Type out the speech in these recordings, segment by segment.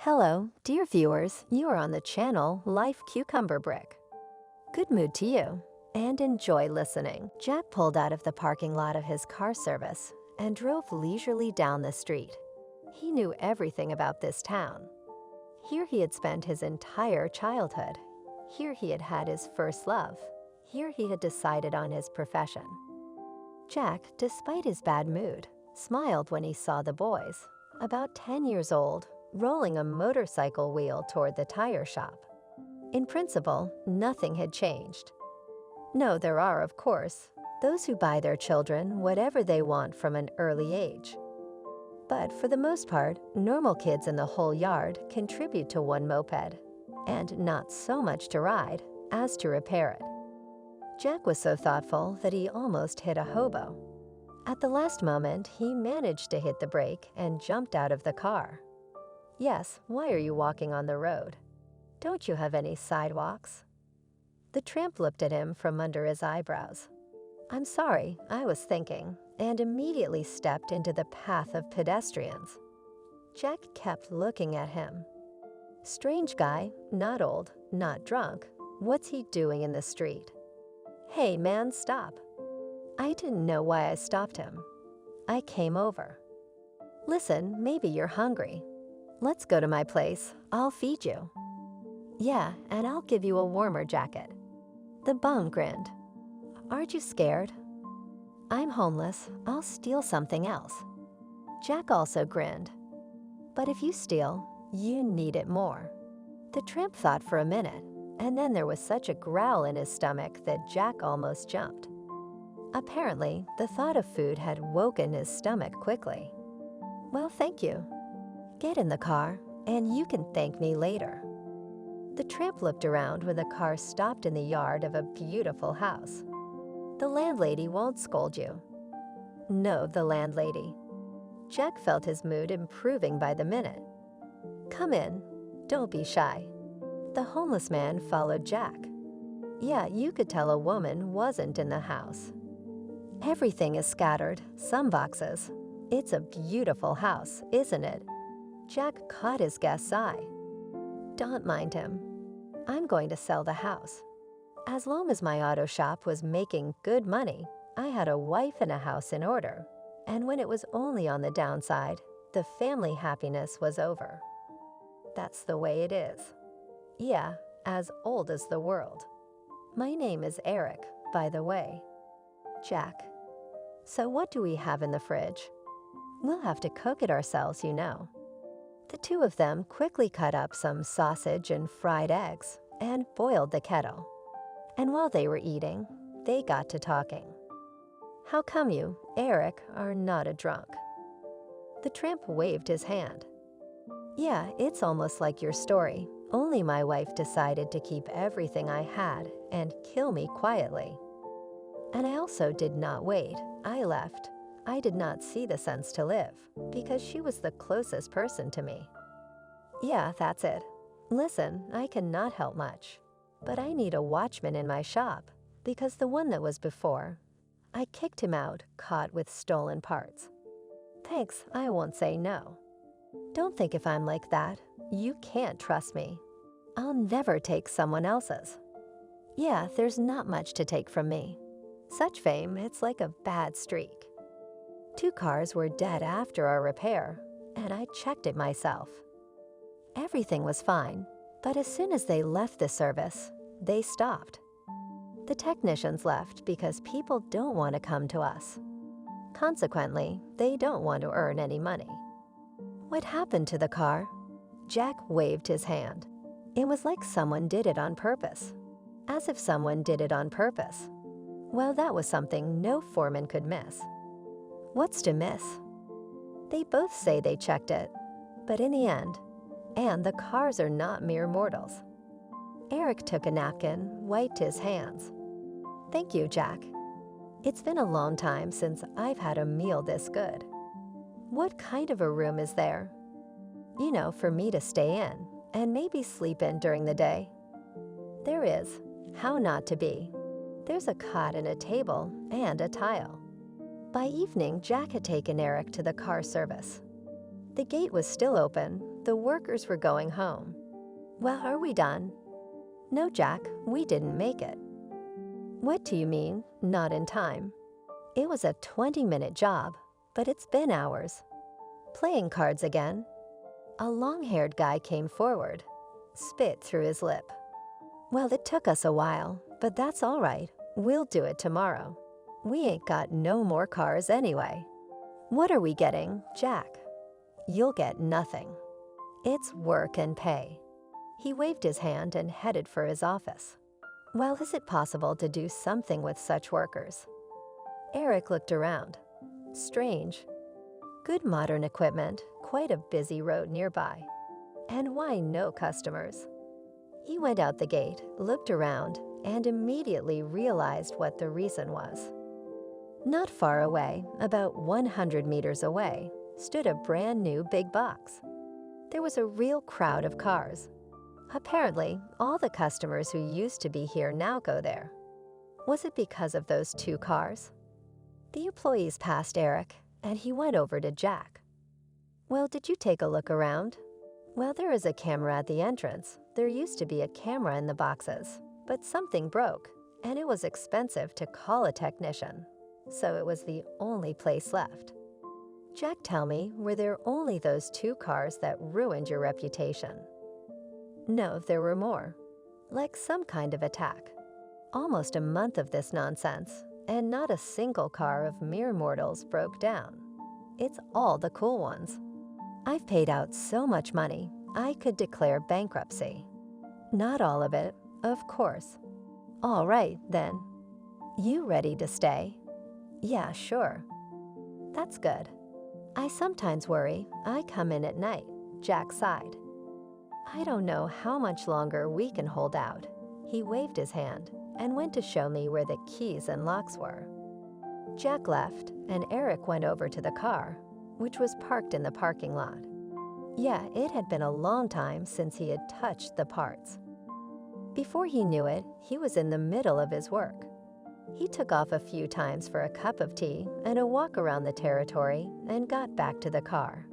Hello, dear viewers, you are on the channel Life Cucumber Brick. Good mood to you, and enjoy listening. Jack pulled out of the parking lot of his car service and drove leisurely down the street. He knew everything about this town. Here he had spent his entire childhood. Here he had had his first love. Here he had decided on his profession. Jack, despite his bad mood, smiled when he saw the boys, about 10 years old, rolling a motorcycle wheel toward the tire shop. In principle, nothing had changed. No, there are, of course, those who buy their children whatever they want from an early age. But for the most part, normal kids in the whole yard contribute to one moped, and not so much to ride as to repair it. Jack was so thoughtful that he almost hit a hobo. At the last moment, he managed to hit the brake and jumped out of the car. Yes, why are you walking on the road? Don't you have any sidewalks? The tramp looked at him from under his eyebrows. I'm sorry, I was thinking, and immediately stepped into the path of pedestrians. Jack kept looking at him. Strange guy, not old, not drunk. What's he doing in the street? Hey man, stop. I didn't know why I stopped him. I came over. Listen, maybe you're hungry. Let's go to my place. I'll feed you. Yeah, and I'll give you a warmer jacket. The bum grinned. Aren't you scared? I'm homeless. I'll steal something else. Jack also grinned. But if you steal, you need it more. The tramp thought for a minute, and then there was such a growl in his stomach that Jack almost jumped. Apparently, the thought of food had woken his stomach quickly. Well, thank you. Get in the car, and you can thank me later. The tramp looked around when the car stopped in the yard of a beautiful house. The landlady won't scold you. No, the landlady. Jack felt his mood improving by the minute. Come in. Don't be shy. The homeless man followed Jack. Yeah, you could tell a woman wasn't in the house. Everything is scattered, some boxes. It's a beautiful house, isn't it? Jack caught his guest's eye. Don't mind him. I'm going to sell the house. As long as my auto shop was making good money, I had a wife and a house in order. And when it was only on the downside, the family happiness was over. That's the way it is. Yeah, as old as the world. My name is Eric, by the way. Jack. So what do we have in the fridge? We'll have to cook it ourselves, you know. The two of them quickly cut up some sausage and fried eggs and boiled the kettle. And while they were eating, they got to talking. How come you, Eric, are not a drunk? The tramp waved his hand. Yeah, it's almost like your story, only my wife decided to keep everything I had and kill me quietly. And I also did not wait. I left. I did not see the sense to live, because she was the closest person to me. Yeah, that's it. Listen, I cannot help much, but I need a watchman in my shop, because the one that was before, I kicked him out, caught with stolen parts. Thanks, I won't say no. Don't think if I'm like that, you can't trust me. I'll never take someone else's. Yeah, there's not much to take from me. Such fame, it's like a bad streak. 2 cars were dead after our repair, and I checked it myself. Everything was fine, but as soon as they left the service, they stopped. The technicians left because people don't want to come to us. Consequently, they don't want to earn any money. What happened to the car? Jack waved his hand. It was like someone did it on purpose. As if someone did it on purpose. Well, that was something no foreman could miss. What's to miss? They both say they checked it, but in the end, and the cars are not mere mortals. Eric took a napkin, wiped his hands. Thank you, Jack. It's been a long time since I've had a meal this good. What kind of a room is there? You know, for me to stay in and maybe sleep in during the day. There is. How not to be? There's a cot and a table and a tile. By evening, Jack had taken Eric to the car service. The gate was still open, The workers were going home. Well, are we done? No, Jack, we didn't make it. What do you mean, not in time? It was a 20-minute job, but it's been hours. Playing cards again? A long-haired guy came forward, spit through his lip. Well, it took us a while, but that's all right. We'll do it tomorrow. We ain't got no more cars anyway. What are we getting, Jack? You'll get nothing. It's work and pay. He waved his hand and headed for his office. Well, is it possible to do something with such workers? Eric looked around. Strange. Good modern equipment, quite a busy road nearby. And why no customers? He went out the gate, looked around, and immediately realized what the reason was. Not far away, about 100 meters away, stood a brand new big box. There was a real crowd of cars. Apparently, all the customers who used to be here now go there. Was it because of those 2 cars? The employees passed Eric, and he went over to Jack. Well, did you take a look around? Well, there is a camera at the entrance. There used to be a camera in the boxes, but something broke, and it was expensive to call a technician, so it was the only place left. Jack, tell me, were there only those 2 cars that ruined your reputation? No, there were more. Like some kind of attack. Almost a month of this nonsense, and not a single car of mere mortals broke down. It's all the cool ones. I've paid out so much money, I could declare bankruptcy. Not all of it, of course. All right, then. You ready to stay? Yeah, sure. That's good. I sometimes worry I come in at night, Jack sighed. I don't know how much longer we can hold out. He waved his hand and went to show me where the keys and locks were. Jack left, and Eric went over to the car, which was parked in the parking lot. Yeah, it had been a long time since he had touched the parts. Before he knew it, he was in the middle of his work. He took off a few times for a cup of tea and a walk around the territory and got back to the car.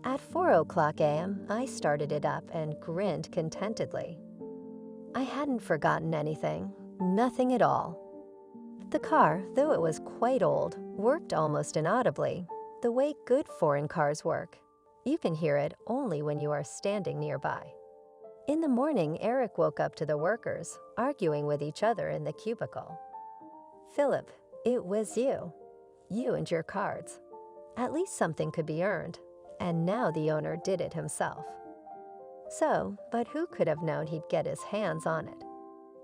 At 4:00 a.m., I started it up and grinned contentedly. I hadn't forgotten anything, nothing at all. The car, though it was quite old, worked almost inaudibly, the way good foreign cars work. You can hear it only when you are standing nearby. In the morning, Eric woke up to the workers, arguing with each other in the cubicle. Philip, it was you. You and your cards. At least something could be earned, and now the owner did it himself. So, but who could have known he'd get his hands on it?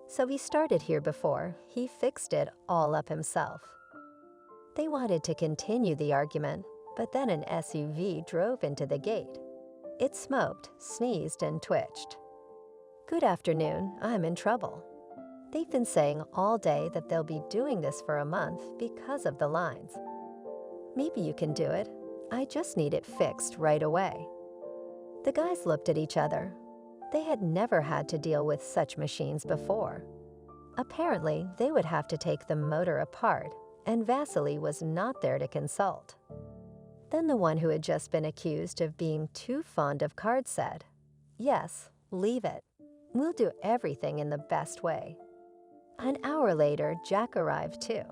So he started here before, he fixed it all up himself. They wanted to continue the argument, but then an SUV drove into the gate. It smoked, sneezed, and twitched. Good afternoon, I'm in trouble. They've been saying all day that they'll be doing this for a month because of the lines. Maybe you can do it. I just need it fixed right away. The guys looked at each other. They had never had to deal with such machines before. Apparently, they would have to take the motor apart, and Vasily was not there to consult. Then the one who had just been accused of being too fond of cards said, "Yes, leave it. We'll do everything in the best way." An hour later, Jack arrived too.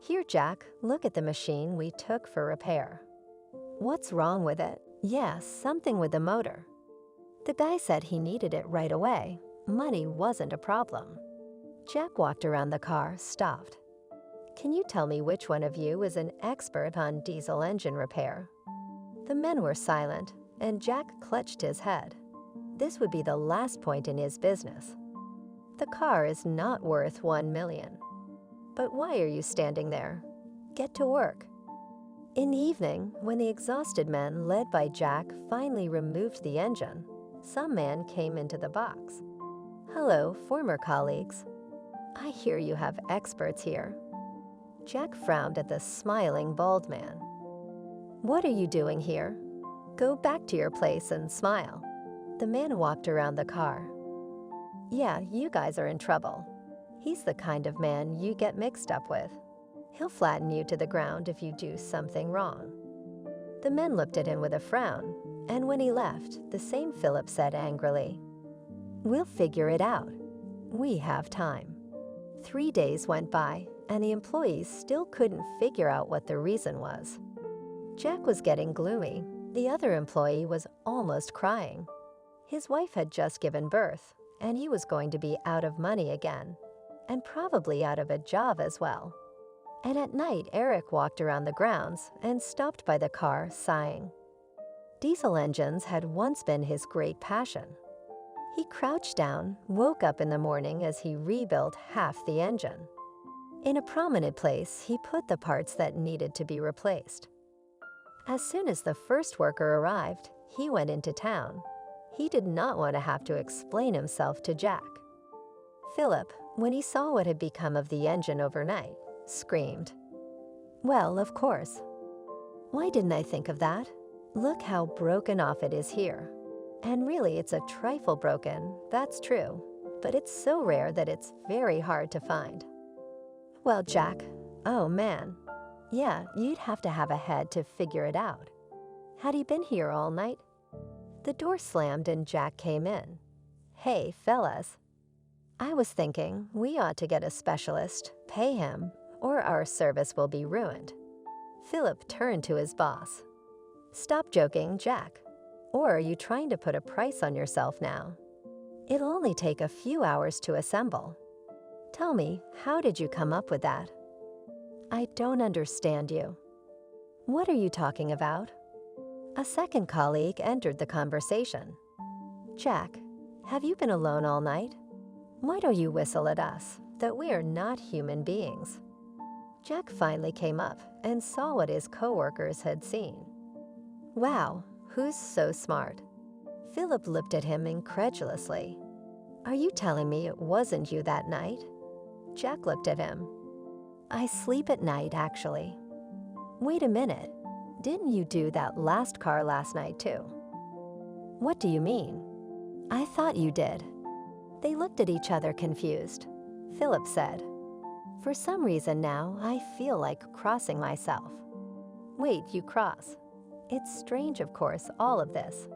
"Here, Jack, look at the machine we took for repair." "What's wrong with it?" "Yes, something with the motor." The guy said he needed it right away. Money wasn't a problem. Jack walked around the car, stopped. "Can you tell me which one of you is an expert on diesel engine repair?" The men were silent, and Jack clutched his head. This would be the last point in his business. The car is not worth $1 million. But why are you standing there? Get to work. In the evening, when the exhausted men led by Jack finally removed the engine, some man came into the box. "Hello, former colleagues. I hear you have experts here." Jack frowned at the smiling bald man. "What are you doing here? Go back to your place and smile." The man walked around the car. "Yeah, you guys are in trouble. He's the kind of man you get mixed up with. He'll flatten you to the ground if you do something wrong." The men looked at him with a frown, And when he left, the same Philip said angrily, "We'll figure it out. We have time." 3 days went by, and the employees still couldn't figure out what the reason was. Jack was getting gloomy. The other employee was almost crying. His wife had just given birth, and he was going to be out of money again, and probably out of a job as well. And at night, Eric walked around the grounds and stopped by the car, sighing. Diesel engines had once been his great passion. He crouched down, woke up in the morning as he rebuilt half the engine. In a prominent place, he put the parts that needed to be replaced. As soon as the first worker arrived, he went into town. He did not want to have to explain himself to Jack. Philip, when he saw what had become of the engine overnight, screamed, "Well, of course. Why didn't I think of that? Look how broken off it is here. And really, it's a trifle broken, that's true, but it's so rare that it's very hard to find." "Well, Jack, oh man. Yeah, you'd have to have a head to figure it out. Had he been here all night?" The door slammed and Jack came in. "Hey, fellas. I was thinking we ought to get a specialist, pay him, or our service will be ruined." Philip turned to his boss. "Stop joking, Jack. Or are you trying to put a price on yourself now? It'll only take a few hours to assemble. Tell me, how did you come up with that?" "I don't understand you." "What are you talking about?" A second colleague entered the conversation. "Jack, have you been alone all night? Why don't you whistle at us, that we are not human beings?" Jack finally came up and saw what his coworkers had seen. "Wow, who's so smart?" Philip looked at him incredulously. "Are you telling me it wasn't you that night?" Jack looked at him. "I sleep at night, actually." "Wait a minute. Didn't you do that last car last night, too?" "What do you mean?" "I thought you did." They looked at each other confused. Philip said, "For some reason now, I feel like crossing myself." "Wait, you cross?" It's strange, of course, all of this.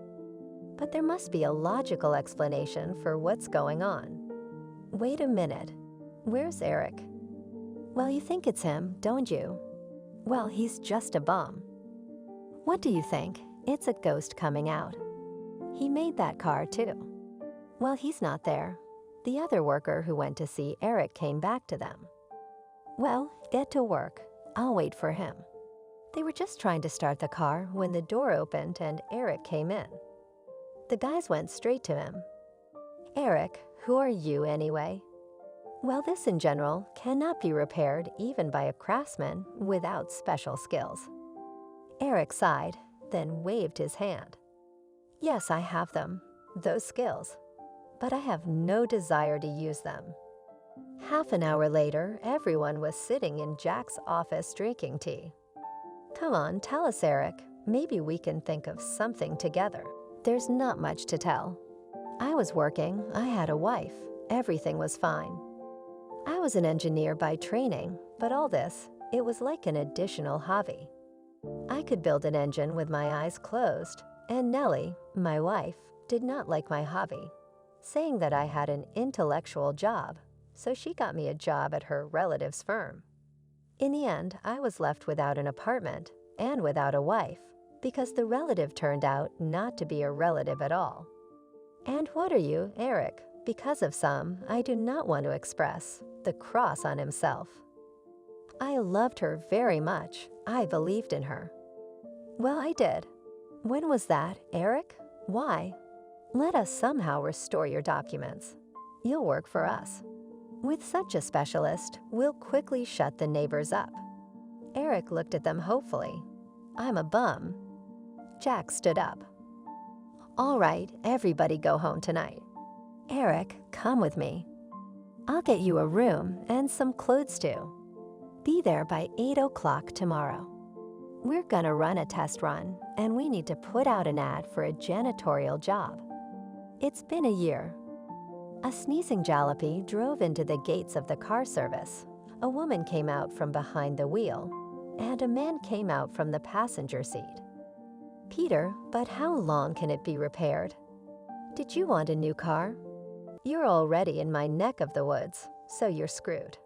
But there must be a logical explanation for what's going on. Wait a minute. Where's Eric? Well, you think it's him, don't you? Well, he's just a bum. What do you think? It's a ghost coming out. He made that car, too. Well, he's not there. The other worker who went to see Eric came back to them. Well, get to work. I'll wait for him. They were just trying to start the car when the door opened and Eric came in. The guys went straight to him. "Eric, who are you anyway?" Well, this in general cannot be repaired even by a craftsman without special skills. Eric sighed, then waved his hand. "Yes, I have them, those skills, but I have no desire to use them." Half an hour later, everyone was sitting in Jack's office drinking tea. "Come on, tell us, Eric. Maybe we can think of something together." "There's not much to tell. I was working, I had a wife, everything was fine. I was an engineer by training, but all this, it was like an additional hobby. I could build an engine with my eyes closed, and Nellie, my wife, did not like my hobby, saying that I had an intellectual job, so she got me a job at her relative's firm. In the end, I was left without an apartment and without a wife, because the relative turned out not to be a relative at all. And what are you, Eric? Because of some, I do not want to express, the cross on himself. I loved her very much. I believed in her." "Well, I did. When was that, Eric? Why? Let us somehow restore your documents. You'll work for us. With such a specialist, we'll quickly shut the neighbors up." Eric looked at them hopefully. "I'm a bum." Jack stood up. "All right, everybody go home tonight. Eric, come with me. I'll get you a room and some clothes too. Be there by 8 o'clock tomorrow. We're gonna run a test run, and we need to put out an ad for a janitorial job. It's been a year." A sneezing jalopy drove into the gates of the car service. A woman came out from behind the wheel, and a man came out from the passenger seat. Peter, but how long can it be repaired? Did you want a new car? You're already in my neck of the woods, so you're screwed.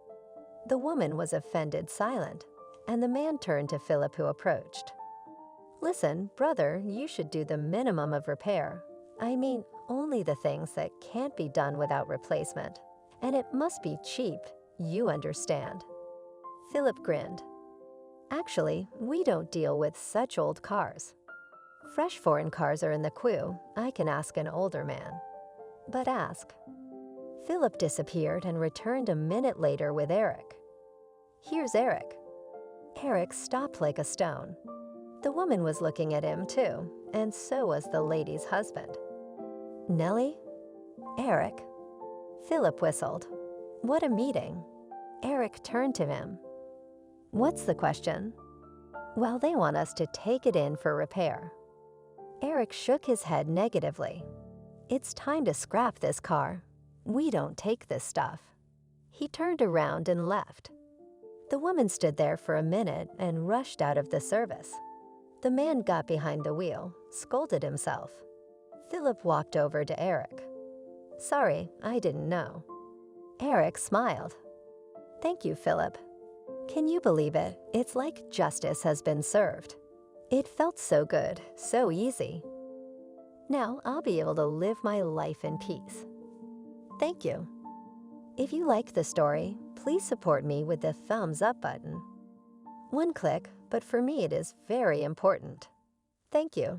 The woman was offended silent, and the man turned to Philip, who approached. Listen, brother, you should do the minimum of repair. I mean, only the things that can't be done without replacement. And it must be cheap, you understand. Philip grinned. Actually, we don't deal with such old cars. Fresh foreign cars are in the queue. I can ask an older man. But ask. Philip disappeared and returned a minute later with Eric. Here's Eric. Eric stopped like a stone. The woman was looking at him too, and so was the lady's husband. Nellie? Eric? Philip whistled. What a meeting. Eric turned to him. What's the question? Well, they want us to take it in for repair. Eric shook his head negatively. It's time to scrap this car. We don't take this stuff. He turned around and left. The woman stood there for a minute and rushed out of the service. The man got behind the wheel, scolded himself. Philip walked over to Eric. Sorry, I didn't know. Eric smiled. Thank you, Philip. Can you believe it? It's like justice has been served. It felt so good, so easy. Now I'll be able to live my life in peace. Thank you. If you like the story, please support me with the thumbs up button. One click, but for me it is very important. Thank you.